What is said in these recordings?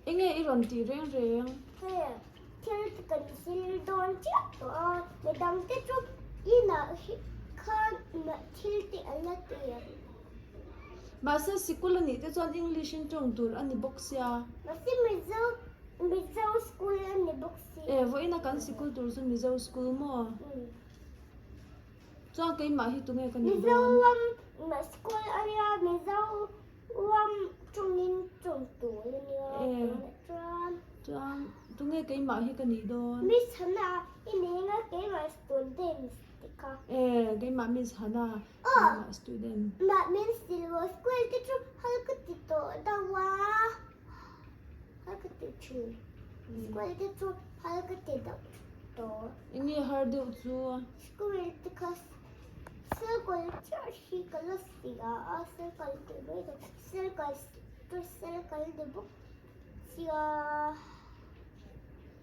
Anh nghe iron ti reng reng. Hey, thil kan sil don chi to me dam te chu ina khan ma thil ti ala te Mà sẽ school này thì chọn English in trong tour anh box ya. ma si mi zo school ni book si Vậy na kan school tour sun mizo school mo. Chọn cái mà hi tu nghe kan mi ni zo don. ma school area mi zo chung nin chung tu ni Chọn tu nghe cái mà hi kan ni don. mi sana ini nga ke ma student ka Cái mà Miss Hana, mà student. ma min silver school ti chu hal ka ti to da wa hal ka ti chu school ti chu hal ka ti da to Anh nghe hard điệu chu. school ti ka circle cha shi ka la si a circle ti me da circle de book si a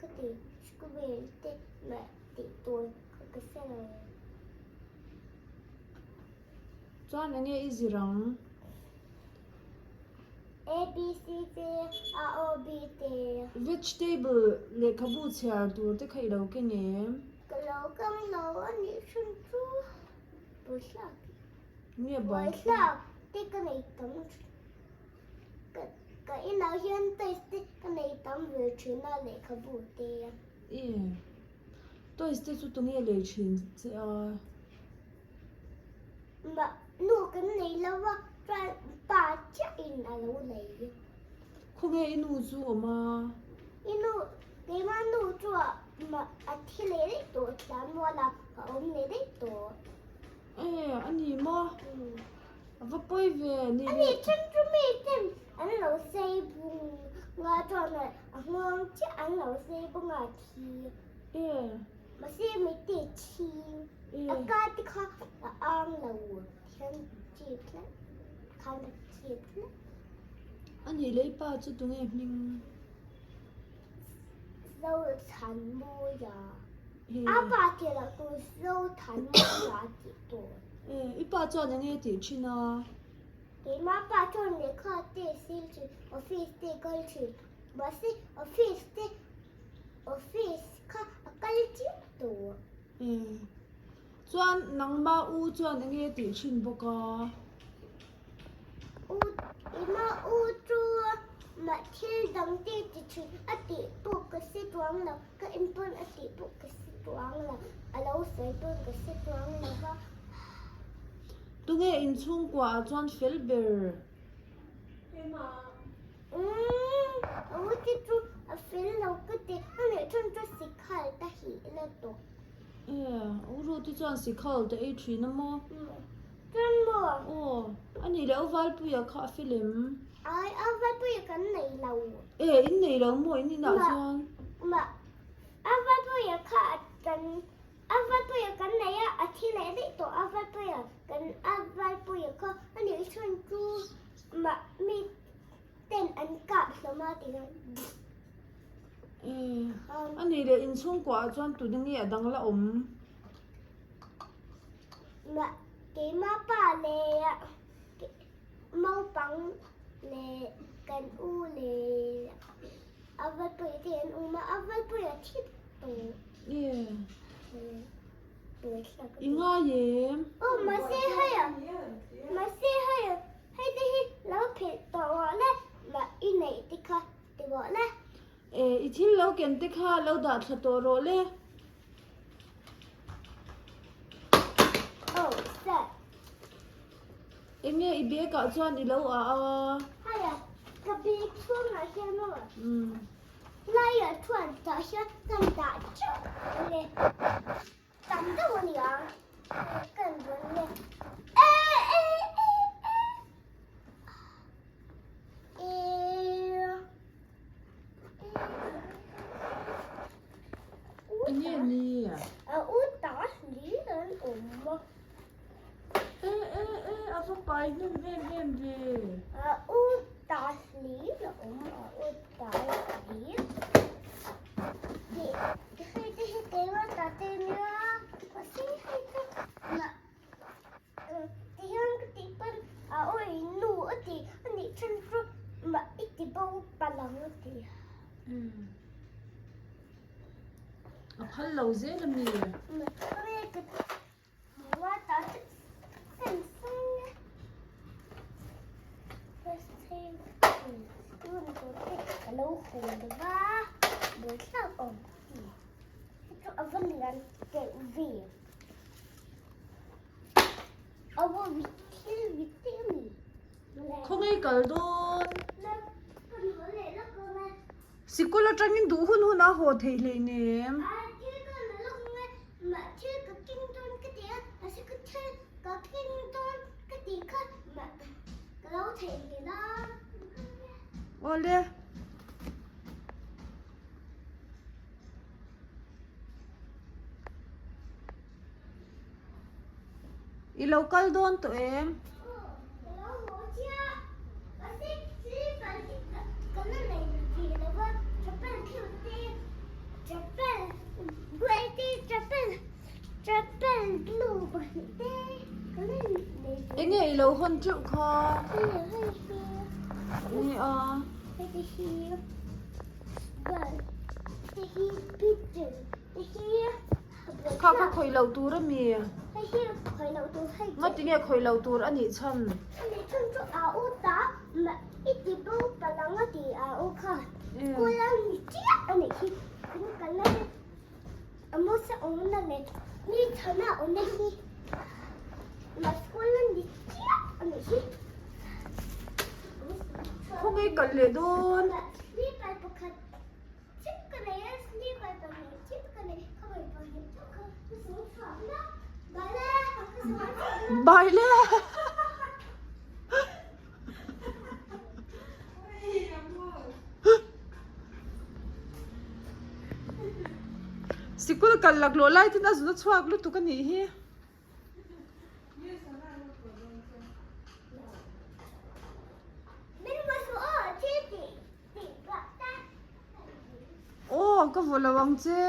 ka ti school ti ma ti to ka sa Chọn anh nghe easy rong. A B C D A O B T Vegetable le kabu char tour te khai lo ke ne. kalau kalau ni suntu besar Nghe ba. besar ti cái này tấm cái nào hiện tại cái này tấm vừa chuyển là lấy cái bút tiền Tôi sẽ chú tung nghe lời chuyện sẽ mà nụ cái này là và ba chắc in là lâu lấy không nghe inu chú mà. inu cái mà nụ chua mà thì lấy đấy tổ chán mua là ông lấy đấy tổ Anh mà và bơi về nè. anh chân chú mẹ chân anh lâu xây bùng ngã cho này ngon chứ anh lâu xây bùng ngã thì mà xây mấy tỷ chi anh cái thì khó là ăn lâu thiên chịt lắm khăn chịt lắm Anh lấy ba chú tung nghe mình. dâu thắn môi à bà thì là tôi dâu thắn môi là chị tôi Ít ba cho anh nghe thì chi na. cái mà bà cho người khó để xin chứ office để coi chứ mà xin office khó cái chứ tôi Chọn nắng ba u chọn anh nghe thì chin bốc à. mà chua mà thiên đằng tê thì chứ ở tị bộ cái xe toán là cái em bên ở tị bộ cái xe toán là ở lâu xây bên cái xe toán là ha Tu nghe in chung quả chọn Felber. ở cái chú ở phía lâu cái tị anh ấy chân cho xịt khai ta hỉ là tổ Uru tu chọn sĩ khẩu tới ấy truy nè mò. chân mò Anh ấy léo val bùi à khá film. ai ở vai bây giờ cái này lâu In này lâu mò in nào chọn. mà ở vai bây giờ khá cần ở vai bây giờ cái này á thì này đấy tổ ở vai bây giờ cần ở vai bây giờ có anh ấy chân chú mà mi tên anh cặp sao mà thì Anh ấy in chung quả chọn tu đừng nghe đằng là mà cái mà bà lệ mau bằng lệ cần u lệ ở vai bây giờ thì anh u mà ở vai bây giờ thì tổ Inga ye. mà xe hay à hay đi lâu phết tổ lệ mà in này thì khó thì gọi lệ Ít hin lâu kiện tích ha lâu đạt thật tổ rồi lê. Sợ Em nghe ý biết cả chọn đi lâu hay à cái bị thương là xem mà Ừ. lại ở thuần ta sẽ cần đã chứ nè tắm đâu mà nhỉ cần vấn nè Anh nghe nè. út tỏ lý lên mà À phong bài em về. út tỏ lý là út tỏ lý thì cái mà ta tên nữa có gì hay không mà thì hơn cái tí bên ôi nụ thì anh ấy chân mà ít thì bao bà là nó thì phal lo ze la mi mà cái mua ta thành sung cái xem luôn cái lâu khổ được ba buổi sáng ổn cho vẫn là cái gì ông vị mi không ai kal don sikul a tangin du hun hun a ho thei hlei nem ole i local don to em anh ấy lâu hơn chịu kho anh à kho kho khơi lâu tu đó mi ngắt tiếng nghe khơi lâu tu anh ấy chân cho áo tá mà ít đi đâu bà lăng thì áo kha cô lăng chia anh ấy khi cũng cái này Amos sa una net ni thana una hi mà cô lăng đi chia anh ấy khi không ai cần lệ đôn đi bài bậc hạt chip cái này đi bài bậc hạt chip cái này không phải bài hạt cho con cái số phận đó bài lệ sikul kal lak lo lai tin azuna chuak lu tu kan ni hi ô ka vola wang che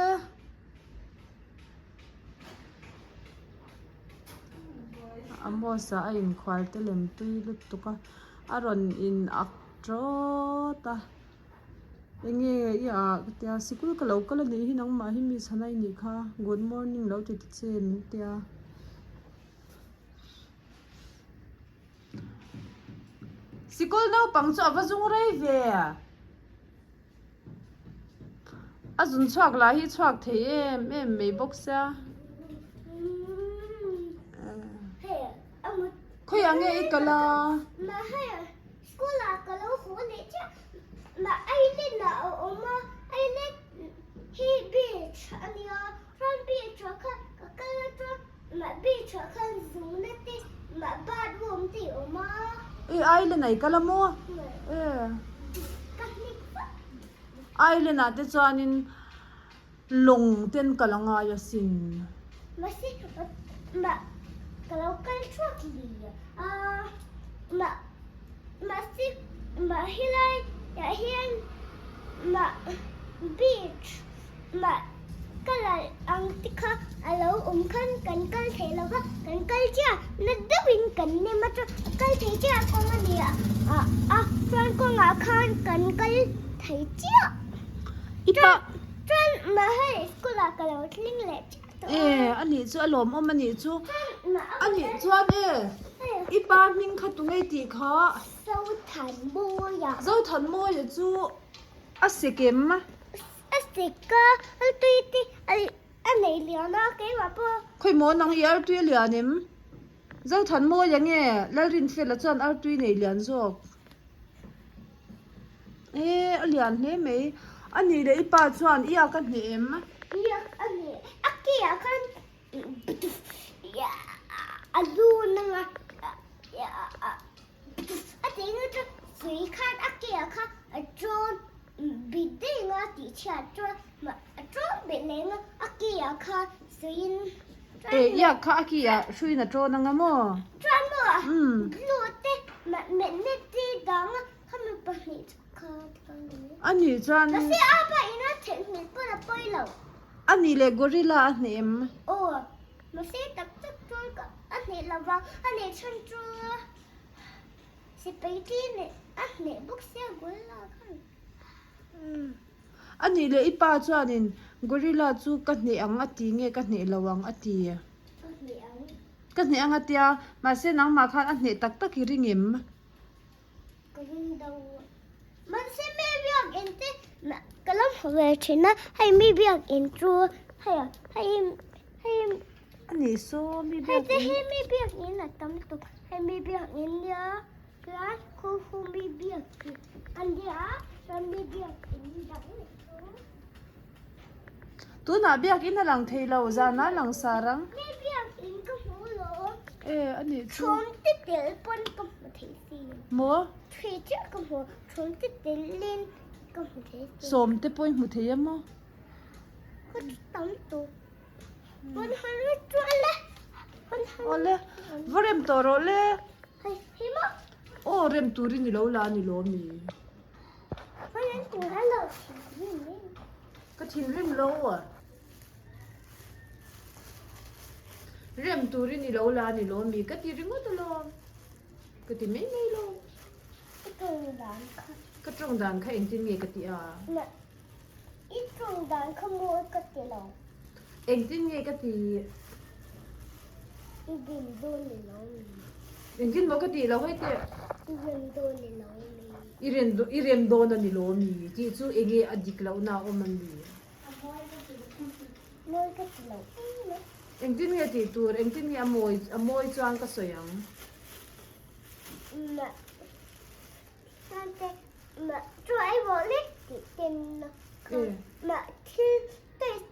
Amos a in khwal te lem tui lu tu ka aron in aktro ta enge ya tia sikul ka lo kala ni hi nang ma hi mi sanai ni kha good morning lo ti chen tia sikul no pang chu avazung rei ve azun chuak la hi chuak thei em mei bok sa khoi ange ikala mà hay school là cái lâu khổ này chứ mà ai lên là oma ai lên he beach anh nhớ from beach cho cái cho mà beach cho cái zoom này thì mà bad room thì oma ai le nai kala mo ai le na te chuanin lung ten kalanga ya sin mà cái lâu cái truck gì mà hilai ya hian mà beach mà cái là ang tikha alo khan kan kal thelo ka kan kal cha na dabin kan ne ma cho kal thei cha ko ma ni tran ko nga khan kan kal thei cha ipa tran mà hay school la ka lo tling le ani chu alom om ani chu ani chuan ipa ning khatu ngai ti kha sâu thành mua ya zo than mo ya chu a sekem ma asika altuiti anh này liền đó cái mà po khoi mo nang yar tu lianem zo than mo ya nge lalrin fe la chuan ar tui nei lian zok lian he me ani le ipa chuan ia ka hnem ya anh này akia kan ya alu nanga ya ating cho suy khan akia kha John bị đi ngã thì chả cho mà cho bị lên akia kha suy ya kha ki ya shui na tro nanga mo cho mà lu te mà mình đi đó không được bao nhiêu kha ani chuan nó sẽ áp lại nó thành mình bữa là bơi lẩu ani le gorilla hnem nó sẽ tập tập thôi cả anh này là vào anh này chân chưa sẽ bị đi này anh này bốc xe gorilla không อันนี้เลยอีป้าจ้านินกอริลลาจูกันเหนียงอตีเงี้ยกันเหนียระวังอตีกันเหนียงอตีมาเส้นนังมาคันอันเหนียตักตักกิริงิมมันเส้นไม่เบียกเอ็นเต้กะล้ำหัวเชนะให้ไม่เบียกเอ็นจูให้อันนี้โซมีเบี ให้ ย เต้ให้ไม่เบียกเอ็นน่ะตั้มตุกให้ไม่เบียกเอ็นเดียวกลาสคูไม่เบียกอันเดียวฉันไม่เบียกเอ็นดังตัวน่ะเบียกินหลังเทลาวจานะหลังสารังไม่เบียกเอ็นก็หัวโลอันนี้ชมติดเดลปนก็มาเทซีมัวที่เจ้าก็หัวชมติดเดลลินก็มาเทซีสมเตปอยมุเทียมมั้งก็ตั้มตุกมันหันไม่ตัวเลยโอ้เล่วเรมตัวโรเล่ให้มั้งโอ้เรมตูรินี่โลลานี่โลมีมันยังตัวให้เราชิมนี่ก็ทิ้งเรมโลอ่ะเรมตูรินี่โลลานี่โลมีก็ตีริงก็โลก็ตีไม่โลก็ตรงด่านค่ะก็ตรงด่านค่ะเองจริงเงี้ยก็ตีน่ะอีตรงด่านขโมยก็ตีเราเองจริงเงี้ยก็ตีอีดินโดนเลยเราเองจริงบอกก็ตีเราให้เตะอีดินโดนเลยเราอีเรมโดนนี่โลมีที่จู่เองเงี้ยอดีตเราหน้าอมันดีโมยก็ตีเราเองจริงเงี้ยตีตัวเองจริงเงี้ยอโมยจางก็สวยยังน่ะนั่นแต่น่ะช่วยบอกเล็กติดเต็มนะน่ะที่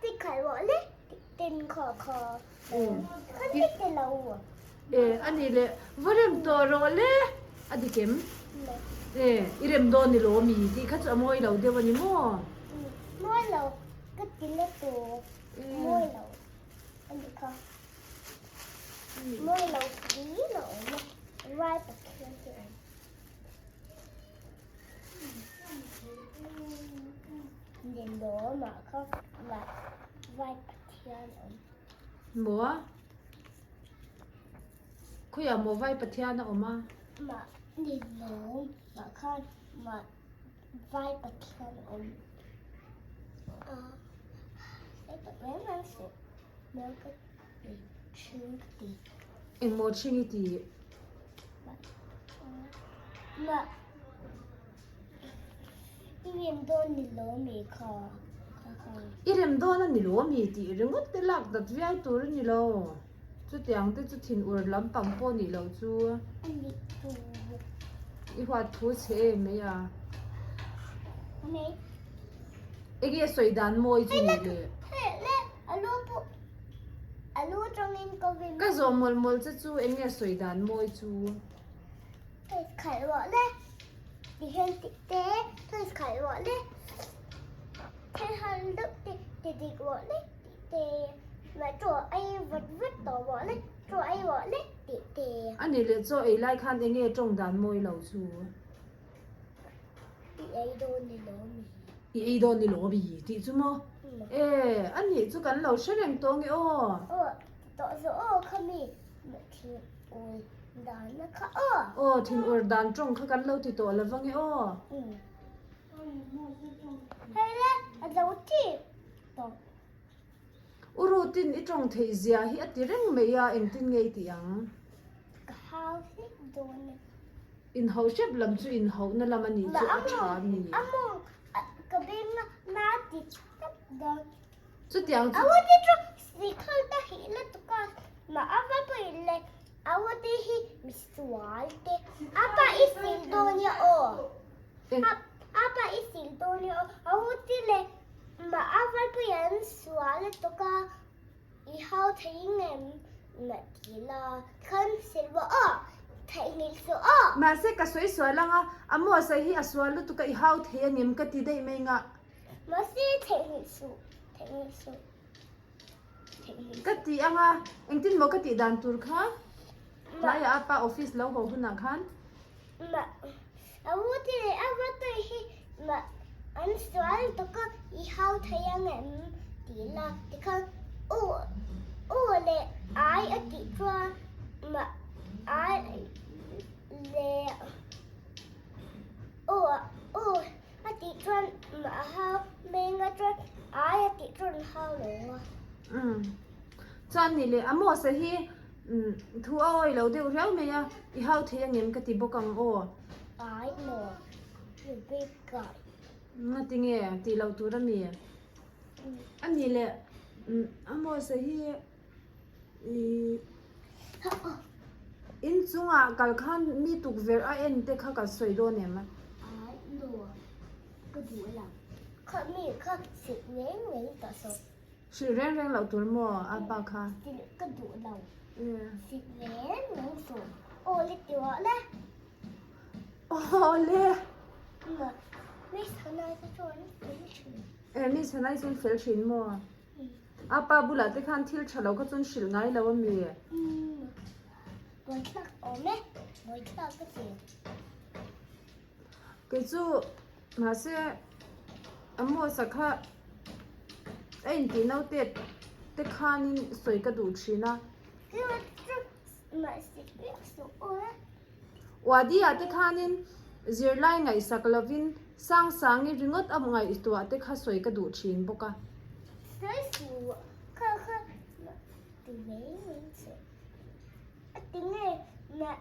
ติดไข่บอกเล็กติดเต็มคอเขาติดเราอ่ะอันนี้เลยวเรมตัวโรเล่อดีเข็มอีเรมโดนนี่โลมีที่เขาจะอโมยเราเดี๋ยววันนี้มั่วมวยเราก็กินแล้วตัวมวยเราอันนี้ค่ะมวยเราดีเราไหวตะเคียนตัวเด่นโดมาเขาไหวตะเคียนบัวคุยเอาโมไว้ปะเทียนนะออกมามาเด่นโดมาเขามาไหวตะเคียนไอ้ตัวแม่มันสุดเมื่อก็ชื่อตีเอ็งโมชิงิตีมาอีเรียมโดนนิโลมีคออีเรมโดนนั่นนี่โลมีตีเรื่องก็เตลักดัดวิไอตัวนี่โลจุดยังจุดถิ่นอุรลำปังปอนี่เราจูอันนี้ตัวอีหัวทูเชไม่ยาอันนี้เอ็งสวยดานมวยจูนี่เลยเฮ้เล่อลูตรงนี้ก็วิ่งก็จอมอลจะจูเอ็งสวยดานมวยจูเฮ้ไข่วะเล่ดิฉันติดเต้เฮ้ไข่วะเล่เฮ้ฮันดึกติดวะเล่ติดเต้มาจ่อไอ้วัดต่อวะเล่จ่อไอ้วะเล่ติดเต้อันนี้เลยจ่อไอ้ไล่คันเอ็งจงดานมวยเราจูไอ้โดนนี่โลมีไอ้โดนนี่โลบีติจูมั้งอันนี้จูกันเราเชื่อเรื่องตรงนี้ต่อสู้เขามีมาทิ้งโอ้ยด่านนะคะทิ้งอุรดานจงเขากันเราติดตัวแล้วฟังต่อเฮ้ยเล่เราที่ต่ออุรุตินอีตรงเทียฮีอติเร่งไม่ยาเอ็งตินไงติยังข้าวสิโดนอินเฮาเชฟลำจูอินเฮานั่นละมันนี่จูอัชามีกระเบนน่าติดดอนจุดยังเอาวันที่จุดสิเขาได้เห็นแล้วตุกมาเอาไปเลยเอาวันที่มิสวาลเตอาปาอิสิลโดเนียอาปาอิสิลโดเนียเอาวันที่เลยมาเอาไปยันสวาลตุกอีเฮาทิ้งเงินมาทีละคันสิลวะทิ้งนิสมาเสกสวยๆลังอ่ะมัวใส่ฮีอสวาลุตุกอีเฮาเทียงิมกติได้ไหมงะมาสิทิ้งนิสกติอ่ะเอ็งตินโมกติดันตุรค่ะไล่อาป้าออฟฟิศแล้วเขาหุ่นนักขันมาเอาวันที่เลยเอาวันที่มาอันสวาลตุกอีเฮาทิ้งเงินทีละที่คันเลยไอ้อติดว่ามาไอ้เลยอติดว่ามาเฮาเมง cho ai thì cho hao nữa chan ni le amo sa hi thu oi lo deu rau me ya I hau the ngem ka ti bokang o ai nữa thì bị cởi nga ti nge ti lo tu ra mi ani le amo sa hi in chunga kal khan mi tuk ver a en te kha ka soi do ne ma ai nữa cái gì làm khát mi khát xịt nén cả số shi reng reng lo tur mo a ba kha thì cái gì đầu xịt nén số ô lịch tiểu đấy o le mà mấy thằng này cái chỗ này ni sanai chun fel thin mo apa bula te khan thil thalo ka chun shil ngai lo mi Mới chắc ốm đấy, mới chắc cái gì? cái chu mà se amo sa kha ai ti nau te khan in soi ka du thina Cái mà xịt biết số ốm đấy. wa dia te khan in zirlai ngai saklovin sang sang I ringot am ngai tua te kha soi ka du thin boka Cái số khá từ mấy mình sẽ tiếng này mà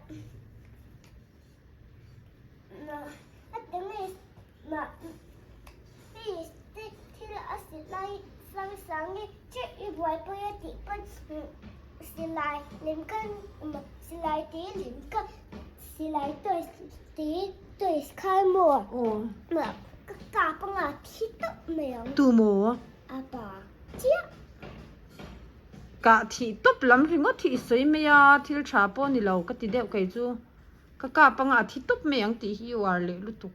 tiếng này mà thì là xịt lại sang sang đi chứ ít vài bữa thì vẫn xịt lại lên cân mà xịt lại tí lên cân xịt lại tôi khai mùa mà cả bằng à thịt mèo tu mo à bà chiếc ka thi top lam ringot thi soi me ya thil tha po ni lo ka ti deu kai chu ka panga thi top me ang ti hi war le lu tu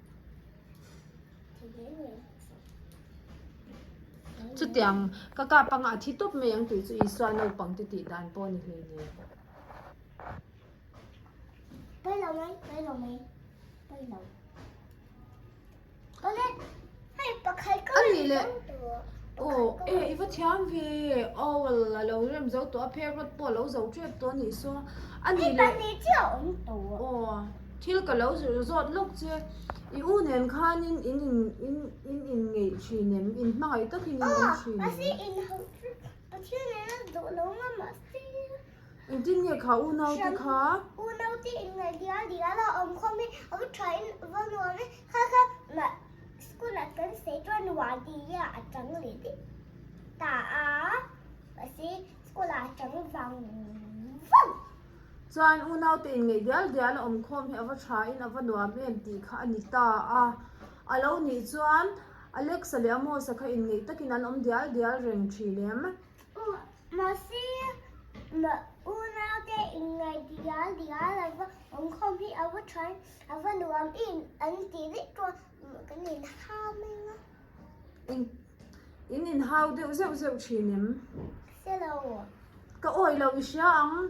chu tiang ka panga thi top me ang ti chu I swa no pang ti dan po ni hle ni bây giờ mấy có lên hay bậc hay có Ani le iwa thiam ve la lo rem zo to phe rot po lo zo tre to ni so ani le đi chịu tổ thil ka lo zot lok che I u nen khan in ngei chi nem in mai ta thin in chi mà xí in hậu mà chứ này nó đổ lâu mà xí in tin nge kha u nau te kha u đâu thì in ngày đi là ông không biết ông thấy vâng rồi đấy ha mà cô là cái sẽ cho nó vào đi à trắng liền đi ta mà xí cô là trắng vàng vâng chan u nau te in ngei dial om khom he awa tha in awa nuam em ti kha ani ta alo ni chuan Alex le amo sa kha in ngei takin an om dial reng thi lem mà xí mà u nào thì in ngày đi là vâng ông không biết ông thấy ông nuam in anh tí đấy cho cái này ham ấy in hau deu zeu thi nem xe đâu ka oi lo isha ang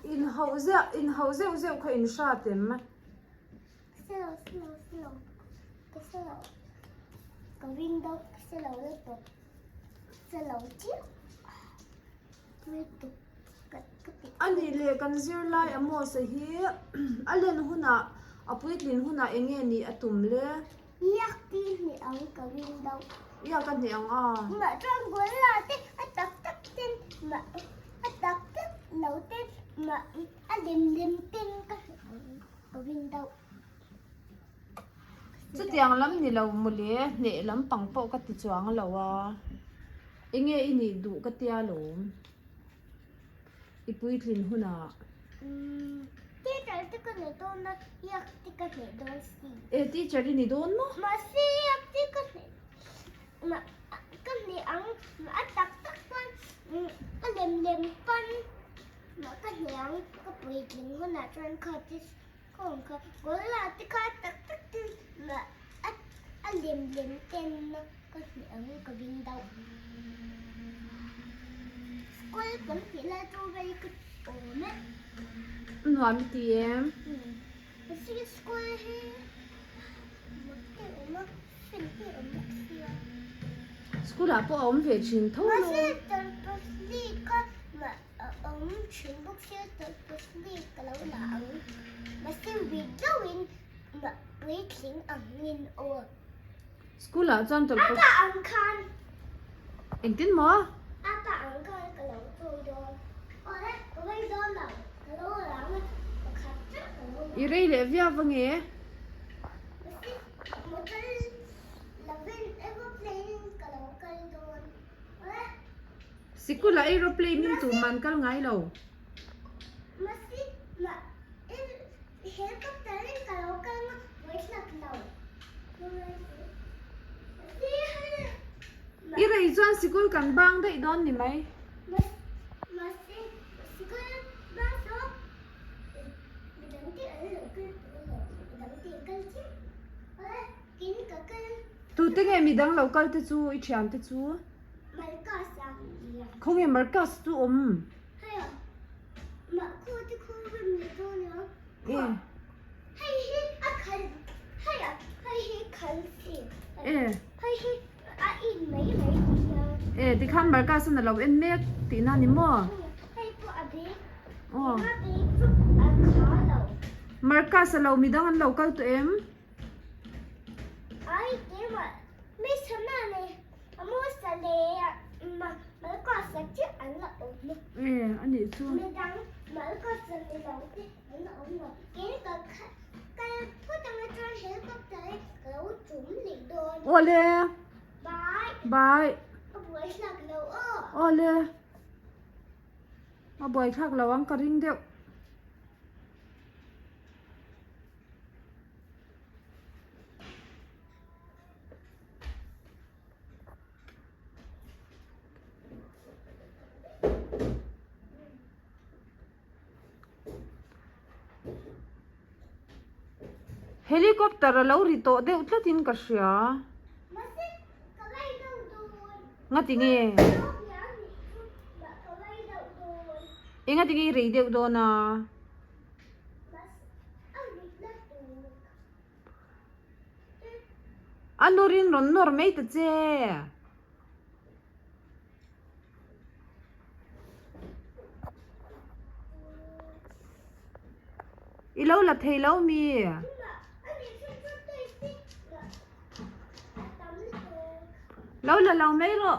in hau zeu kha in sha tem ma xe đâu cái xe đâu cái window xe đâu đấy tổ xe đâu chứ mấy tổ cái ani le kan zir lai amo sa hi alen huna apuit lin huna enge ni atum le yak tin ni ang cái window ya kan ne ang mà trong cuốn là thế tắc tên mà tắc nấu tên mà lim tên cái window chu tiang lam ni lo mu le ne lam pang po ka ti chuang lo wa enge ini du ka tia lo ipuit lin huna teacher cái này tôi nó yak cái này tôi xí teacher ni don mo mà xí yak cái này mà cái này ăn mà tắc con cái lim con mà cái này ăn cái bụi linh con là trên khơi chứ không khơi cuốn là cái tắc tên mà lim tên nó cái này ăn cái window cô vẫn chỉ là cho về cái ổn đấy nuam ti em cái school hay một cái mà phim cái mà xia school a po om ve chin tho mà lo xia tận bớt đi con mà ông chuyển bút xia tận bớt đi cái lâu là ông mà xia bị đâu in mà bị khiến ông nhìn ô school à chọn tụi Apa ang kan? anh tin mò Apa ang kan kalau tu don. Ora, oi don lah. Kalau orang kacau kalau i rei le via vang e mesti motor lavin aeroplane kalau don. Ora, school à aeroplane nin tu man kal ngai lo mesti mak helicopter kalau voice nak tahu. Mesti i rei chọn school kan bang dei don ni mai masih sekolah masuk berhenti ada lokal berhenti kerja oleh kini kakak tu te nge mi dang local te chu i thiam te chu mereka sang dia không em markas tu hai mak ku tu ku begitu ni e hai akan hai kalsi e hai in mấy dia e ti khan markas na lo en mek ti na ni mo hai pu abi oh abi tu akalo markas lo mi dang an local tu em ai em mà mấy thứ này mua sả lê mà có sả chứ ăn là ổn luôn e ani chu mình đang mà có sả lê đầu tiên ăn là ổn rồi cái phút đang ở trong helicopter cái chúng liền đồn ole bye buổi là cái đầu ole ma boy khak lawang ka ring deuh helicopter lo ri to deuh tlatin ka hria mà sẽ cái này đâu đồn ngati nge đâu nhá mà cái này đâu đồn e ngati nge rei deuh do na mà ăn được đâu đồn anurin ron nor mei ta che i lo la thei lo mi lo la lo mei ro